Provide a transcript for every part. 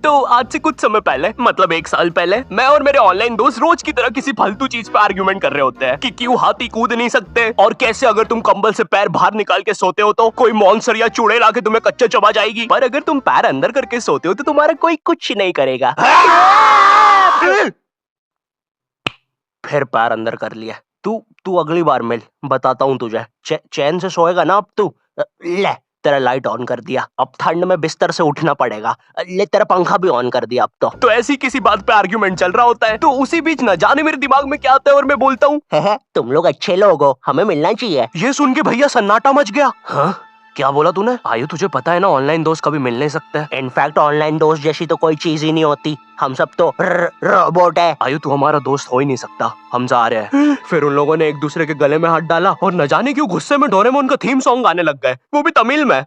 तो आज से कुछ समय पहले, मतलब 1 साल पहले, मैं और मेरे ऑनलाइन दोस्त रोज की तरह किसी फालतू चीज पे आर्ग्यूमेंट कर रहे होते हैं कि क्यों हाथी कूद नहीं सकते, और कैसे अगर तुम कंबल से पैर बाहर निकाल के सोते हो तो कोई मॉन्स्टर या चूड़ैल आके तुम्हें कच्चा चबा जाएगी, पर अगर तुम पैर अंदर करके सोते हो तो तुम्हारा कोई कुछ नहीं करेगा। फिर पैर अंदर कर लिया। तू अगली बार मिल, बताता हूँ तुझे। चैन से सोएगा ना अब तू। ले तेरा लाइट ऑन कर दिया, अब ठंड में बिस्तर से उठना पड़ेगा। ले तेरा पंखा भी ऑन कर दिया अब तो ऐसी किसी बात पे आर्ग्यूमेंट चल रहा होता है, तो उसी बीच न जाने मेरे दिमाग में क्या आता है और मैं बोलता हूँ, तुम लोग अच्छे लोग हो, हमें मिलना चाहिए। ये सुन के भैया सन्नाटा मच गया। हाँ क्या बोला तूने? आयु तुझे पता है ना ऑनलाइन दोस्त कभी मिल नहीं सकते। इनफैक्ट ऑनलाइन दोस्त जैसी तो कोई चीज ही नहीं होती, हम सब तो रोबोट है। आयु तू हमारा दोस्त हो ही नहीं सकता, हम जा रहे हैं। फिर उन लोगों ने एक दूसरे के गले में हाथ डाला और न जाने क्यों गुस्से में डोरेमोन का थीम सॉन्ग गाने लग गए, वो भी तमिल में।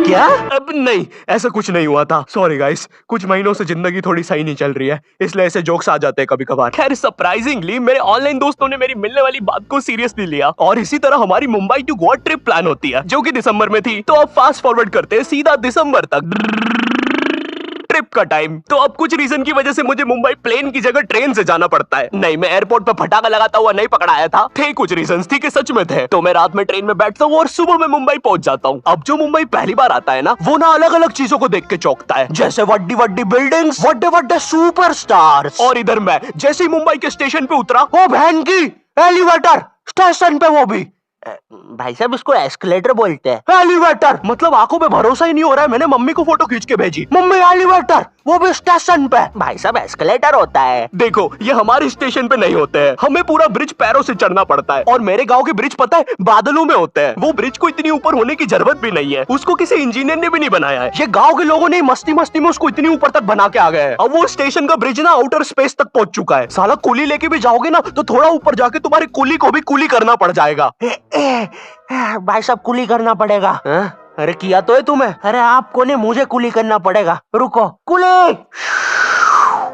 क्या? अब नहीं, ऐसा कुछ नहीं हुआ था। सॉरी गाइस, कुछ महीनों से जिंदगी थोड़ी सही नहीं चल रही है, इसलिए ऐसे जोक्स आ जाते हैं कभी कभार। खैर सरप्राइजिंगली मेरे ऑनलाइन दोस्तों ने मेरी मिलने वाली बात को सीरियसली लिया और इसी तरह हमारी Mumbai to Goa trip plan होती है, जो कि दिसंबर में थी। तो अब फास्ट फॉरवर्ड करते हैं सीधा दिसंबर तक ट्रिप का टाइम। तो अब कुछ रीजन की वजह से मुझे मुंबई प्लेन की जगह ट्रेन से जाना पड़ता है। नहीं, मैं एयरपोर्ट पे फटाका लगाता हुआ नहीं पकड़ाया था, थे कुछ रीजंस, ठीक है, सच में थे। तो मैं रात में ट्रेन में बैठता हूँ और सुबह में मुंबई पहुंच जाता हूँ। अब जो मुंबई पहली बार आता है ना, वो ना अलग अलग चीजों को देख के चौंकता है, जैसे वड्डी वड्डी बिल्डिंग्स, वड्डे वड्डे सुपरस्टार्स। और इधर मैं जैसे ही मुंबई के स्टेशन पे उतरा, ओ बहन की एलिवेटर स्टेशन पे, वो भी भाई साहब इसको एस्केलेटर बोलते हैं। एलिवेटर मतलब आंखों पे भरोसा ही नहीं हो रहा है। मैंने मम्मी को फोटो खींच के भेजी, मम्मी एलिवेटर, वो भी स्टेशन पे। भाई साहब एस्केलेटर होता है। देखो ये हमारे स्टेशन पे नहीं होते हैं, हमें पूरा ब्रिज पैरों से चढ़ना पड़ता है। और मेरे गांव के ब्रिज पता है बादलों में होते हैं। वो ब्रिज को इतनी ऊपर होने की जरूरत भी नहीं है, उसको किसी इंजीनियर ने भी नहीं बनाया है। ये गाँव के लोगों ने मस्ती मस्ती में उसको इतनी ऊपर तक बना के आ गए हैं। अब वो स्टेशन का ब्रिज ना आउटर स्पेस तक पहुंच चुका है। साला कुली लेके भी जाओगे ना तो थोड़ा ऊपर जाके तुम्हारी कुली को भी कुली करना पड़ जाएगा। भाई साहब कुली करना पड़ेगा। अरे किया तो है तुम्हें। अरे आपको नहीं, मुझे कुली करना पड़ेगा। रुको, कुली।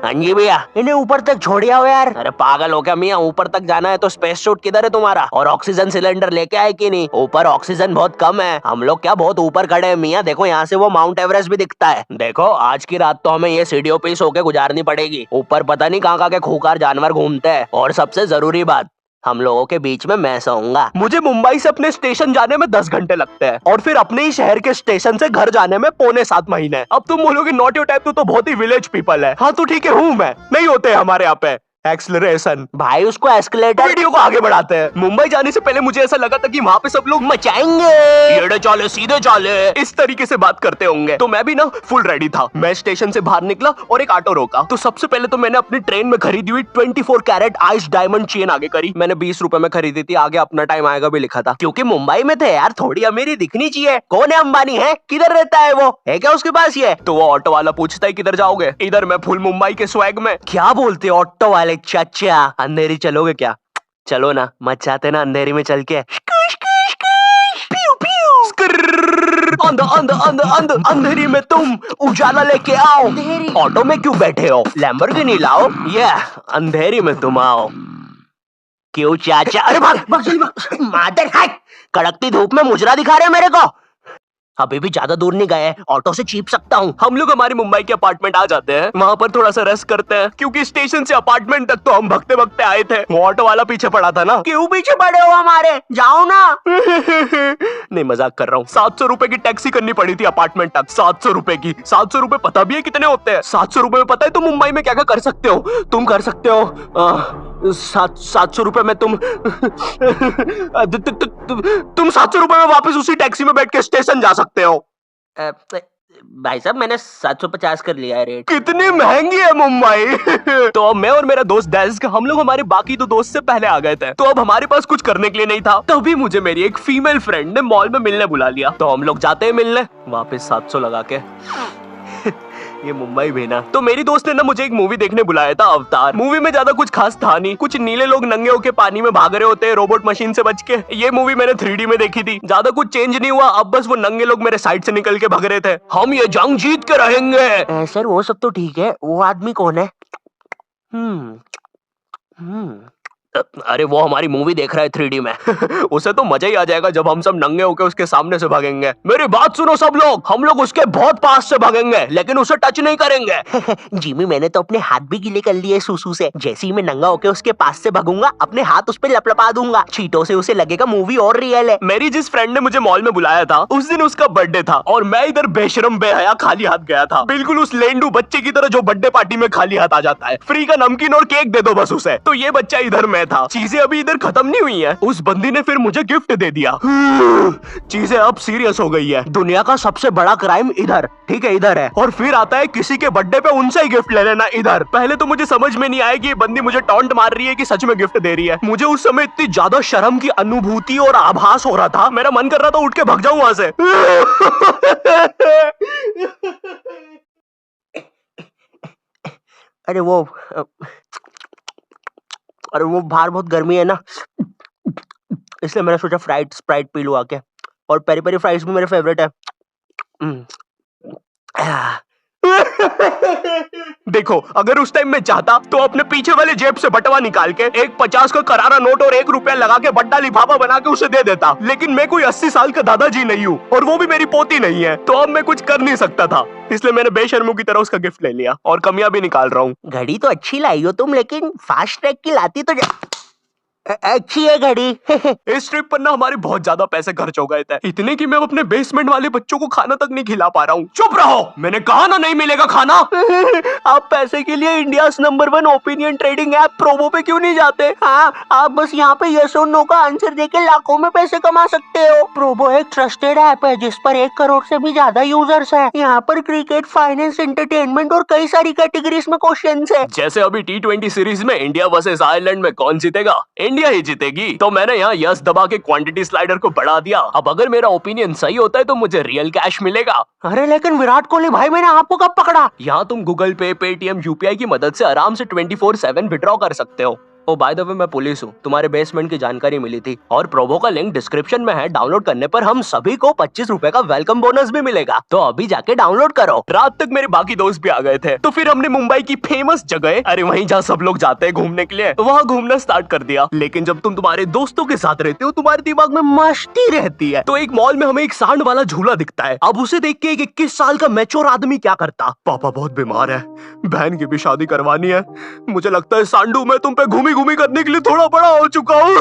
हाँ जी भैया, इन्हें ऊपर तक छोड़िया हो यार। अरे पागल हो क्या मियाँ, ऊपर तक जाना है तो स्पेस सूट किधर है तुम्हारा? और ऑक्सीजन सिलेंडर लेके आए कि नहीं? ऊपर ऑक्सीजन बहुत कम है, हम लोग क्या बहुत ऊपर खड़े हैं मियाँ। देखो यहाँ से वो माउंट एवरेस्ट भी दिखता है। देखो आज की रात तो हमें ये सीढ़ियों पे सो के गुजारनी पड़ेगी। ऊपर पता नहीं कहाँ के खूंखार जानवर घूमते हैं। और सबसे जरूरी बात, हम लोगों के बीच में मैं सोऊंगा। मुझे मुंबई से अपने स्टेशन जाने में 10 घंटे लगते हैं और फिर अपने ही शहर के स्टेशन से घर जाने में 6.25 महीने। अब तुम बोलोगे नॉट योर टाइप, तो बहुत ही विलेज पीपल है। हाँ तो ठीक है, हूँ मैं, नहीं होते हमारे यहाँ पे एक्सलरेशन। भाई उसको एस्केलेटर। वीडियो को आगे बढ़ाते हैं। मुंबई जाने से पहले मुझे ऐसा लगा था कि वहाँ पे सब लोग मचाएंगे, एड़े चाले सीधे चाले, इस तरीके से बात करते होंगे। तो मैं भी ना फुल रेडी था। मैं स्टेशन से बाहर निकला और एक ऑटो रोका। तो सबसे पहले तो मैंने अपनी ट्रेन में खरीदी हुई 24 कैरेट आइस डायमंड चेन आगे करी। मैंने 20 रुपए में खरीदी थी, आगे अपना टाइम आएगा भी लिखा था, क्योंकि मुंबई में थे यार, थोड़ी अमीरी दिखनी चाहिए। कौन है अंबानी? है किधर रहता है वो? है क्या उसके पास ये? तो वो ऑटो वाला पूछता है किधर जाओगे? इधर मैं फुल मुंबई के स्वैग में। क्या बोलते ऑटो वाले? चाचा अंधेरी चलोगे क्या? चलो ना, मचाते ना अंधेरी में चल के। अंधेरी में तुम उजाला लेके आओ। ऑटो में क्यों बैठे हो? लैम्बोर्गिनी लाओ। ये अंधेरी में तुम आओ। क्यों चाचा? अरे भाग मादर है, कड़कती धूप में मुजरा दिखा रहे मेरे को। अभी भी ज्यादा दूर नहीं गए, ऑटो से चीप सकता हूँ। हम लोग हमारी मुंबई के अपार्टमेंट आ जाते हैं, वहाँ पर थोड़ा सा रेस्ट करते हैं, क्योंकि स्टेशन से अपार्टमेंट तक तो हम भगते भगते आए थे। वो ऑटो वाला पीछे पड़ा था ना। क्यों पीछे पड़े हो हमारे? जाओ ना। नहीं मजाक कर रहा हूँ। 700 रुपए की टैक्सी करनी पड़ी थी अपार्टमेंट तक। 700 रुपए की। 700 रुपए पता भी है कितने होते हैं? 700 रुपए में पता है तुम मुंबई में क्या क्या कर सकते हो? तुम कर सकते हो 700 रुपए में तुम 700 रुपए में वापस उसी टैक्सी में बैठ के स्टेशन जा सकते हो। भाई साहब मैंने 750 कर लिया है रेट। कितनी महंगी है मुंबई। तो अब मैं और मेरा दोस्त डेस्क, हम लोग हमारे बाकी 2 दोस्त से पहले आ गए थे। तो अब हमारे पास कुछ करने के लिए नहीं था, तभी मुझे मेरी एक फीमेल फ्रेंड ने मॉल में मिलने बुला लिया। तो हम लोग जाते हैं मिलने, वापस 700 लगा के। ये मुंबई भी ना। तो मेरी दोस्त ने ना मुझे एक मूवी देखने बुलाया था, अवतार। मूवी में ज्यादा कुछ खास था नहीं, कुछ नीले लोग नंगे होके पानी में भाग रहे होते हैं रोबोट मशीन से बच के। ये मूवी मैंने 3D में देखी थी, ज्यादा कुछ चेंज नहीं हुआ। अब बस वो नंगे लोग मेरे साइड से निकल के भाग रहे थे। हम ये जंग जीत के रहेंगे। सर वो सब तो ठीक है, वो आदमी कौन है? अरे वो हमारी मूवी देख रहा है 3D में। उसे तो मजा ही आ जाएगा जब हम सब नंगे होकर उसके सामने से भागेंगे। मेरी बात सुनो सब लोग, हम लोग उसके बहुत पास से भागेंगे लेकिन उसे टच नहीं करेंगे। जिमी मैंने तो अपने हाथ भी गीले कर लिए सुसु से। जैसे ही मैं नंगा होकर उसके पास से भागूंगा अपने हाथ उस पे लपलपा दूंगा। चीटों से उसे लगेगा मूवी और रियल है। मेरी जिस फ्रेंड ने मुझे मॉल में बुलाया था उस दिन उसका बर्थडे था और मैं इधर बेशरम बेहया खाली हाथ गया था, बिल्कुल उस लेंडू बच्चे की तरह जो बर्थडे पार्टी में खाली हाथ आ जाता है। फ्री का नमकीन और केक दे दो बस उसे। तो ये बच्चा इधर मैं था। चीजें अभी इधर खत्म नहीं हुई है, उस बंदी ने फिर मुझे गिफ्ट दे दिया। चीजें अब सीरियस हो गई है। दुनिया का सबसे बड़ा क्राइम इधर, ठीक है इधर है, और फिर आता है किसी के बर्थडे पे उनसे ही गिफ्ट ले लेना इधर। पहले तो मुझे समझ में नहीं आया कि ये बंदी मुझे टॉन्ट मार रही है कि सच में गिफ्ट दे रही है। मुझे उस समय इतनी ज्यादा शर्म की अनुभूति और आभास हो रहा था, मेरा मन कर रहा था उठ के भाग जाऊं वहां से। अरे वो बाहर बहुत गर्मी है ना, इसलिए मैंने सोचा स्प्राइट पी लूं आके। और पेरी पेरी फ्राइज भी मेरे फेवरेट है। देखो अगर उस टाइम मैं चाहता तो अपने पीछे वाले जेब से बटवा निकाल के एक 50 का करारा नोट और 1 रुपया लगा के बड्डा लिफाफा बना के उसे दे देता, लेकिन मैं कोई 80 साल का दादाजी नहीं हूँ और वो भी मेरी पोती नहीं है, तो अब मैं कुछ कर नहीं सकता था। इसलिए मैंने बेशर्मों की तरह उसका गिफ्ट ले लिया और कमियां भी निकाल रहा हूँ। घड़ी तो अच्छी लाई हो तुम, लेकिन फास्ट ट्रैक की लाती तो अच्छी है घड़ी। इस ट्रिप पर ना हमारे बहुत ज्यादा पैसे खर्च हो गए थे, इतने कि मैं अपने बेसमेंट वाले बच्चों को खाना तक नहीं खिला पा रहा हूँ। चुप रहो, मैंने कहा ना नहीं मिलेगा खाना। आप पैसे के लिए India number 1 opinion trading app promo पे क्यों नहीं जाते? हाँ, आप बस यहाँ पे यस और नो का आंसर देके लाखों में पैसे कमा सकते हो। प्रोमो एक ट्रस्टेड ऐप है जिस पर 1 करोड़ से भी ज्यादा यूजर्स हैं। यहाँ पर क्रिकेट, फाइनेंस, एंटरटेनमेंट और कई सारी कैटेगरीज में क्वेश्चंस है। जैसे अभी T20 सीरीज में इंडिया वर्सेस आयरलैंड में कौन जीतेगा? इंडिया ही जीतेगी। तो मैंने यहाँ यस दबा के क्वांटिटी स्लाइडर को बढ़ा दिया। अब अगर मेरा ओपिनियन सही होता है तो मुझे रियल कैश मिलेगा। अरे लेकिन विराट कोहली भाई, मैंने आपको कब पकड़ा? यहाँ तुम गूगल पे, पेटीएम, यूपीआई की मदद से आराम से 24/7 विड्रॉ कर सकते हो। ओ बाय द वे मैं पुलिस हूँ, तुम्हारे बेसमेंट की जानकारी मिली थी और प्रोमो का लिंक डिस्क्रिप्शन में है। डाउनलोड करने पर हम सभी को 25 रुपए का वेलकम बोनस भी मिलेगा, तो अभी जाके डाउनलोड करो। रात तक मेरे बाकी दोस्त भी आ गए थे, तो फिर हमने मुंबई की फेमस जगह, अरे वहीं जहाँ सब लोग जाते हैं घूमने के लिए, वहाँ घूमना स्टार्ट कर दिया। लेकिन जब तुम तुम्हारे दोस्तों के साथ रहते हो तुम्हारे दिमाग में मस्ती रहती है। तो एक मॉल में हमें एक सांड वाला झूला दिखता है। अब उसे देख के एक 21 साल का मैच्योर आदमी क्या करता? पापा बहुत बीमार है, बहन की भी शादी करवानी है, मुझे लगता है सांडू मैं तुम पे घूमी घूमी करने के लिए थोड़ा बड़ा हो चुका हूँ।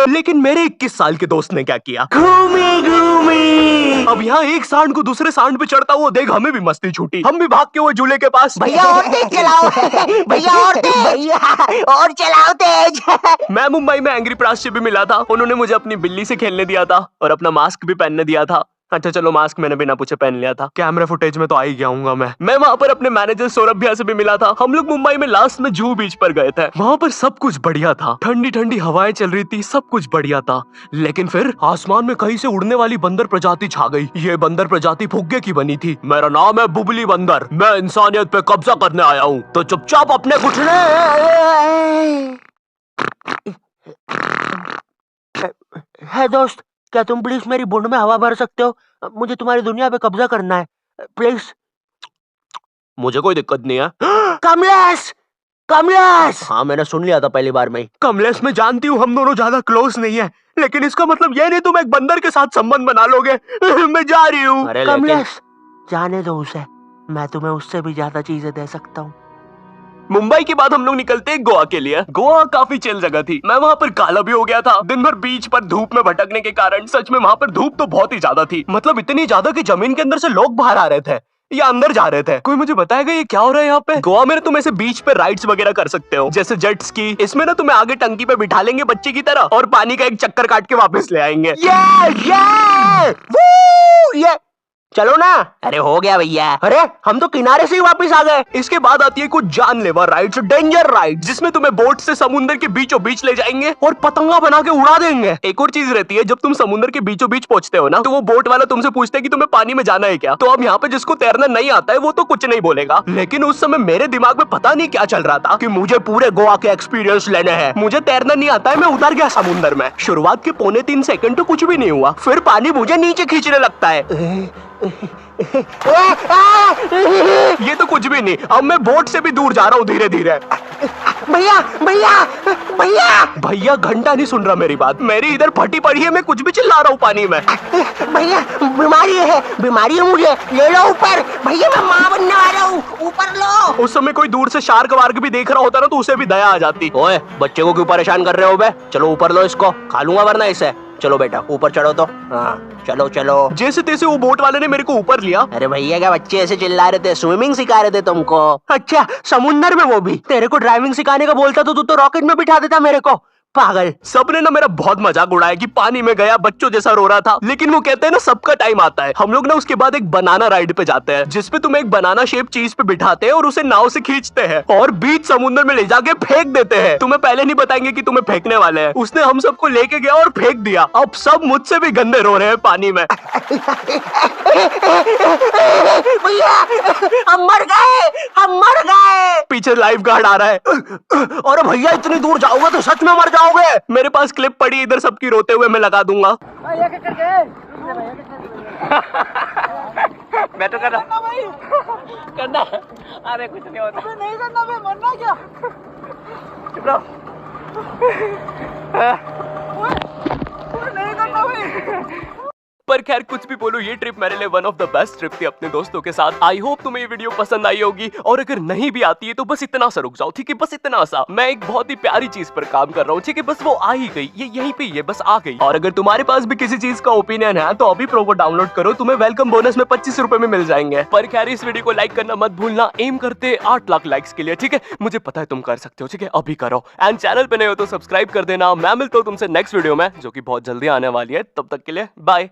लेकिन मेरे 21 साल के दोस्त ने क्या किया? घूमी घूमी। अब यहाँ एक सांड को दूसरे सांड पे चढ़ता हुआ देख हमें भी मस्ती छूटी। हम भी भाग के वो झूले के पास, भैया और तेज चलाओ, भैया और तेज, भैया और चलाओ तेज। मैं मुंबई में एंग्री प्रास से भी मिला था, उन्होंने मुझे अपनी बिल्ली से खेलने दिया था और अपना मास्क भी पहनने दिया था। अच्छा चलो मास्क मैंने बिना पूछे पहन लिया था, कैमरा फुटेज में तो आ ही गया हूँ मैं वहाँ पर अपने मैनेजर सौरभ भैया से भी मिला था। हम लोग मुंबई में लास्ट में जुहू बीच पर गए थे, वहाँ पर सब कुछ बढ़िया था, ठंडी ठंडी हवाएं चल रही थी, सब कुछ बढ़िया था। लेकिन फिर आसमान में कहीं से उड़ने वाली बंदर प्रजाति छा गई। ये बंदर प्रजाति फुग्गे की बनी थी। मेरा नाम है बुबली बंदर, मैं इंसानियत पे कब्जा करने आया हूँ, तो चुपचाप अपने घुटने। है दोस्त, क्या तुम प्लीज मेरी बुंड में हवा भर सकते हो? मुझे तुम्हारी दुनिया पे कब्जा करना है प्लीज। मुझे कोई दिक्कत नहीं है। कमलेश, कमलेश। हाँ मैंने सुन लिया था पहली बार में। कमलेश मैं जानती हूँ हम दोनों ज्यादा क्लोज नहीं है, लेकिन इसका मतलब ये नहीं तुम एक बंदर के साथ संबंध बना लोगे। मैं जा रही हूँ। कमलेश जाने दो उसे, मैं तुम्हें उससे भी ज्यादा चीजें दे सकता हूँ। मुंबई के बाद हम लोग निकलते हैं गोवा के लिए। गोवा काफी चिल जगह थी, मैं वहाँ पर काला भी हो गया था। दिन भर बीच पर धूप में भटकने के कारण सच में वहाँ पर धूप तो बहुत ही ज्यादा थी, मतलब इतनी ज्यादा कि जमीन के अंदर से लोग बाहर आ रहे थे या अंदर जा रहे थे। कोई मुझे बताएगा ये क्या हो रहा है यहाँ पे? गोवा में तुम ऐसे बीच पे राइड्स वगैरह कर सकते हो, जैसे जेट स्की। इसमें ना तुम्हें आगे टंकी पे बिठा लेंगे बच्चे की तरह और पानी का एक चक्कर काट के वापस ले आएंगे। ये चलो ना। अरे हो गया भैया, अरे हम तो किनारे से ही वापस आ गए। इसके बाद आती है कुछ जानलेवा राइड्स, डेंजर राइड, जिसमें तुम्हें बोट से समुद्र के बीचों बीच ले जाएंगे और पतंगा बना के उड़ा देंगे। एक और चीज रहती है, जब तुम समुद्र के बीचों बीच पहुंचते हो ना, तो वो बोट वाला तुमसे पूछता है कि तुम्हें पानी में जाना है क्या। तो अब यहाँ पे जिसको तैरना नहीं आता है वो तो कुछ नहीं बोलेगा, लेकिन उस समय मेरे दिमाग में पता नहीं क्या चल रहा था कि मुझे पूरे गोवा के एक्सपीरियंस लेने हैं। मुझे तैरना नहीं आता है, मैं उतर गया समुद्र में। शुरुआत के 3.25 सेकंड तो कुछ भी नहीं हुआ, फिर पानी मुझे नीचे खींचने लगता है। ये तो कुछ भी नहीं, अब मैं बोट से भी दूर जा रहा हूँ धीरे धीरे। भैया भैया भैया भैया घंटा नहीं सुन रहा मेरी बात, मेरी इधर फटी पड़ी है, मैं कुछ भी चिल्ला रहा हूँ पानी में। भैया बीमारी है मुझे, ले लो ऊपर। भैया मैं माँ बनने वाला हूँ, ऊपर लो। उस समय कोई दूर से शार्क वार्क भी देख रहा होता ना तो उसे भी दया आ जाती। ओए बच्चे को क्यों परेशान कर रहे हो बे? चलो ऊपर लो इसको, खा लूंगा वरना इसे। चलो बेटा ऊपर चढ़ो तो। हाँ चलो चलो। जैसे तैसे वो बोट वाले ने मेरे को ऊपर लिया। अरे भैया क्या बच्चे ऐसे चिल्ला रहे थे? स्विमिंग सिखा रहे थे तुमको? अच्छा समुंदर में वो भी? तेरे को ड्राइविंग सिखाने का बोलता तो तू तो रॉकेट में बिठा देता मेरे को, पागल। सबने ना मेरा बहुत मजाक उड़ाया कि पानी में गया बच्चों जैसा रो रहा था, लेकिन वो कहते हैं ना सबका टाइम आता है। हम लोग ना उसके बाद एक बनाना राइड पे जाते हैं जिसपे तुम्हें एक बनाना शेप चीज पे बिठाते हैं और उसे नाव से खींचते हैं और बीच समुद्र में ले जाके फेंक देते हैं। तुम्हें पहले नहीं बताएंगे कि तुम्हें फेंकने वाले हैं। उसने हम सबको लेके गया और फेंक दिया। अब सब मुझसे भी गंदे रो रहे हैं पानी में। भैया हम मर गए। पीछे लाइफ गार्ड आ रहा है। अरे भैया इतनी दूर जाओगे तो सच में मर जाओगे। मेरे पास क्लिप पड़ी इधर सबकी रोते हुए, मैं लगा दूंगा। मैं तो करना। अरे कुछ नहीं होता। नहीं करना भाई, मरना क्या? चुप रहो। नहीं करना भाई। पर खैर कुछ भी बोलो, ये ट्रिप मेरे लिए one of the best trip थी अपने दोस्तों के साथ। आई होप तुम्हें ये वीडियो पसंद आई होगी, और अगर नहीं भी आती है तो बस इतना सा रुक जाओ, ठीक है? बस इतना सा। मैं एक बहुत ही प्यारी चीज पर काम कर रहा हूँ, ठीक है? बस वो आ ही गई, ये यहीं पे, ये बस आ गई। और अगर तुम्हारे पास भी किसी चीज का ओपिनियन है तो अभी प्रोबो डाउनलोड करो, तुम्हें वेलकम बोनस में 25 रुपए में मिल जाएंगे। पर खैर इस वीडियो को लाइक करना मत भूलना, एम करते 8 लाख लाइक्स के लिए, ठीक है? मुझे पता है तुम कर सकते हो, ठीक है? अभी करो। एंड चैनल पे नए हो तो सब्सक्राइब कर देना। मैं मिलता हूँ तुमसे नेक्स्ट वीडियो में जो कि बहुत जल्दी आने वाली है। तब तक के लिए बाय।